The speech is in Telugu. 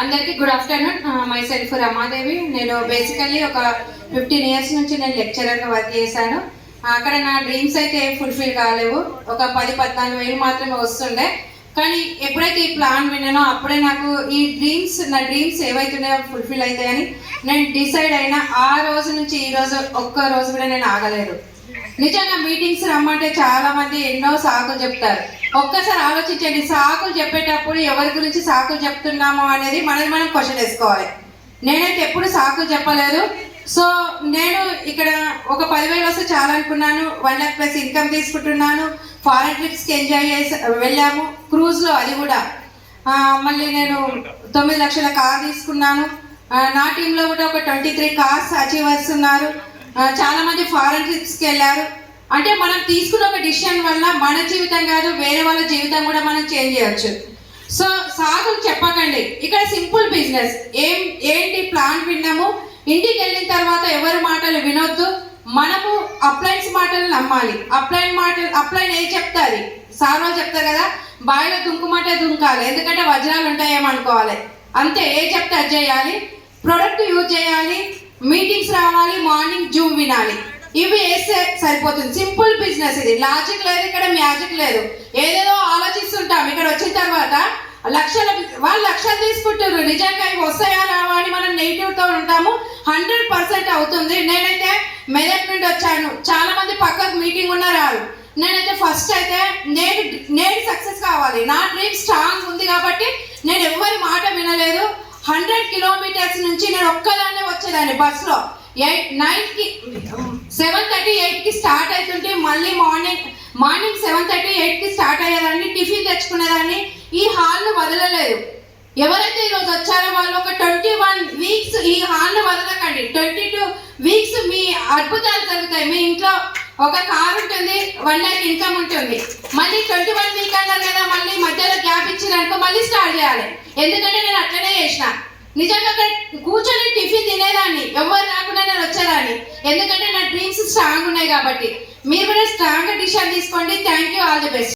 అందరికీ good afternoon. My self Ramadevi. నేను బేసికల్లీ ఒక 15 ఇయర్స్ నుంచి నేను లెక్చరర్గా వర్క్ చేశాను. అక్కడ నా డ్రీమ్స్ అయితే ఫుల్ఫిల్ కాలేవు. ఒక 10-14 వేలు మాత్రమే వస్తుండే. కానీ ఎప్పుడైతే ఈ ప్లాన్ విన్నానో అప్పుడే నాకు నా డ్రీమ్స్ ఏవైతున్నాయో ఫుల్ఫిల్ అవుతాయని నేను డిసైడ్ అయినా. ఆ రోజు నుంచి ఈ రోజు ఒక్క రోజు కూడా నేను ఆగలేదు. నిజంగా మీటింగ్స్ రమ్మంటే చాలా మంది ఎన్నో సాకులు చెప్తారు. ఒక్కసారి ఆలోచించండి, సాకులు చెప్పేటప్పుడు ఎవరి గురించి సాకులు చెప్తున్నామో అనేది మనం క్వశ్చన్ వేసుకోవాలి. నేనైతే ఎప్పుడు సాకులు చెప్పలేదు. సో నేను ఇక్కడ ఒక 10,000 వస్తే చాలా అనుకున్నాను. 1 lakh ప్లస్ ఇన్కమ్ తీసుకుంటున్నాను. ఫారెన్ ట్రిప్స్కి ఎంజాయ్ చేసి వెళ్ళాము, క్రూజ్లో, అది కూడా. మళ్ళీ నేను 9 లక్షల కార్ తీసుకున్నాను. నా టీంలో కూడా ఒక 23 కార్స్ అచీవర్స్ ఉన్నారు. చాలా మంది ఫారెన్ ట్రిప్స్కి వెళ్ళారు. అంటే మనం తీసుకున్న ఒక డిసిషన్ వల్ల మన జీవితం కాదు, వేరే వాళ్ళ జీవితం కూడా మనం చేంజ్ చేయొచ్చు. సో సాగులు చెప్పకండి. ఇక్కడ సింపుల్ బిజినెస్. ఏంటి ప్లాన్ విన్నాము, ఇంటికి వెళ్ళిన తర్వాత ఎవరి మాటలు వినొద్దు. మనము అప్లైన్స్ మాటలు నమ్మాలి. అప్లైన్ ఏం చెప్తారు, సార్ వాళ్ళు చెప్తారు కదా, బావిలో దుంకుమంటే దుంకాలి, ఎందుకంటే వజ్రాలు ఉంటాయేమనుకోవాలి. అంతే, ఏ చెప్తే అది చేయాలి. ప్రొడక్ట్ యూజ్ చేయాలి, మీటింగ్స్ రావాలి, మార్నింగ్ జూమ్ వినాలి. ఇవి వేస్తే సరిపోతుంది. సింపుల్ బిజినెస్ ఇది. లాజిక్ లేదు, ఇక్కడ మ్యాజిక్ లేదు. ఏదేదో ఆలోచిస్తుంటాం. ఇక్కడ వచ్చిన తర్వాత వాళ్ళు లక్షలు తీసుకుంటారు. నిజంగా ఇవి వస్తాయా రావా అని మనం నెగిటివ్తో ఉంటాము. 100% అవుతుంది. నేనైతే మెదక్ నుండి వచ్చాను. చాలా మంది పక్కకు మీటింగ్ ఉన్న రారు. నేనైతే ఫస్ట్ అయితే నేను సక్సెస్ కావాలి. నా డ్రీమ్ స్ట్రాంగ్ ఉంది కాబట్టి నేను ఎవరి మాట వినలేదు. 100 కిలోమీటర్స్ నుంచి నేను ఒక్కదాన్నే వచ్చేదాన్ని బస్సులో. 7:30, 8కి స్టార్ట్ అవుతుంటే మళ్ళీ మార్నింగ్ 7:30, 8కి స్టార్ట్ అయ్యేదాన్ని. టిఫిన్ తెచ్చుకునేదాన్ని. ఈ హాల్ను వదలలేదు. ఎవరైతే ఈరోజు వచ్చారో వాళ్ళు ఒక 21 వీక్స్ ఈ హాల్ను వదలకండి. 22 వీక్స్ మీ అద్భుతాలు జరుగుతాయి. మీ ఇంట్లో ఒక కార్ ఉంటుంది, 1 lakh ఇన్కమ్ ఉంటుంది. మళ్ళీ 21 వీక్ అన్నారు కదా, మళ్ళీ మధ్యలో గ్యాప్ ఇచ్చిరనుకో మళ్ళీ స్టార్ట్ చేయాలి. ఎందుకంటే నేను అట్లనే చేసిన. నిజంగా అక్కడ కూర్చొని టిఫిన్ తినేదాన్ని, ఎవరు రాకుండా నేను వచ్చేదాన్ని. ఎందుకంటే నా డ్రీమ్స్ స్ట్రాంగ్ ఉన్నాయి కాబట్టి. మీరు కూడా స్ట్రాంగ్గా డిసిషన్ తీసుకోండి. Thank you, all the best.